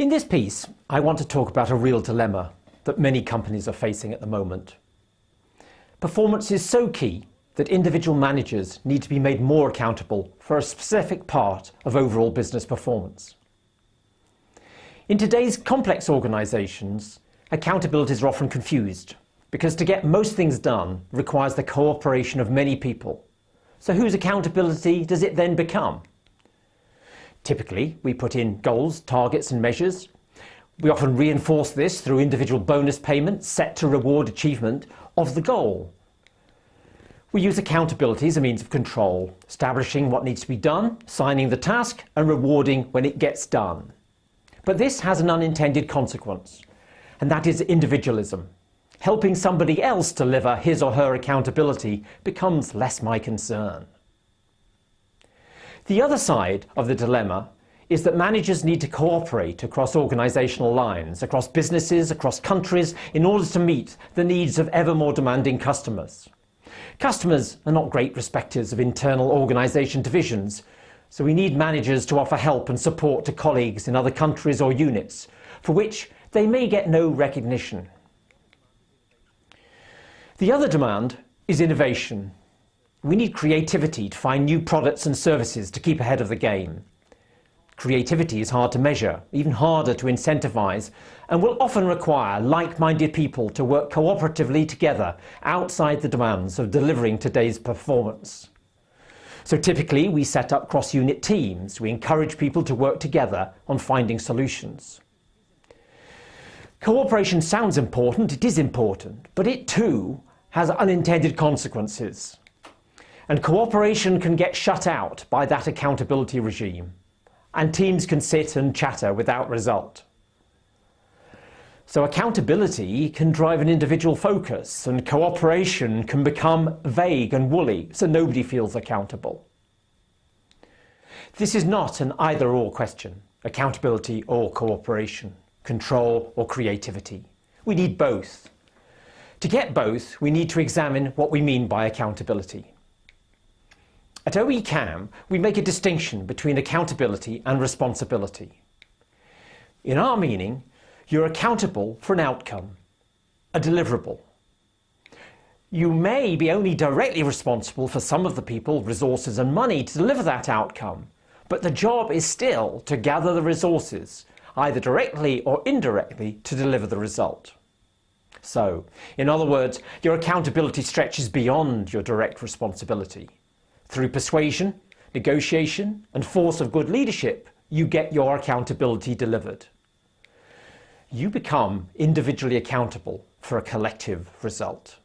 In this piece, I want to talk about a real dilemma that many companies are facing at the moment. Performance is so key that individual managers need to be made more accountable for a specific part of overall business performance. In today's complex organisations, accountabilities are often confused because to get most things done requires the cooperation of many people. So whose accountability does it then become? Typically, we put in goals, targets and measures. We often reinforce this through individual bonus payments set to reward achievement of the goal. We use accountability as a means of control, establishing what needs to be done, signing the task and rewarding when it gets done. But this has an unintended consequence, and that is individualism. Helping somebody else deliver his or her accountability becomes less my concern. The other side of the dilemma is that managers need to cooperate across organisational lines, across businesses, across countries, in order to meet the needs of ever more demanding customers. Customers are not great respecters of internal organisation divisions, so we need managers to offer help and support to colleagues in other countries or units, for which they may get no recognition. The other demand is innovation. We need creativity to find new products and services to keep ahead of the game. Creativity is hard to measure, even harder to incentivise, and will often require like-minded people to work cooperatively together outside the demands of delivering today's performance. So typically we set up cross-unit teams. We encourage people to work together on finding solutions. Cooperation sounds important, it is important, but it too has unintended consequences. And cooperation can get shut out by that accountability regime, and teams can sit and chatter without result. So accountability can drive an individual focus, and cooperation can become vague and woolly, so nobody feels accountable. This is not an either-or question, accountability or cooperation, control or creativity. We need both. To get both, we need to examine what we mean by accountability. At OE Cam, we make a distinction between accountability and responsibility. In our meaning, you're accountable for an outcome, a deliverable. You may be only directly responsible for some of the people, resources and money to deliver that outcome, but the job is still to gather the resources, either directly or indirectly, to deliver the result. So, in other words, your accountability stretches beyond your direct responsibility. Through persuasion, negotiation and force of good leadership, you get your accountability delivered. You become individually accountable for a collective result.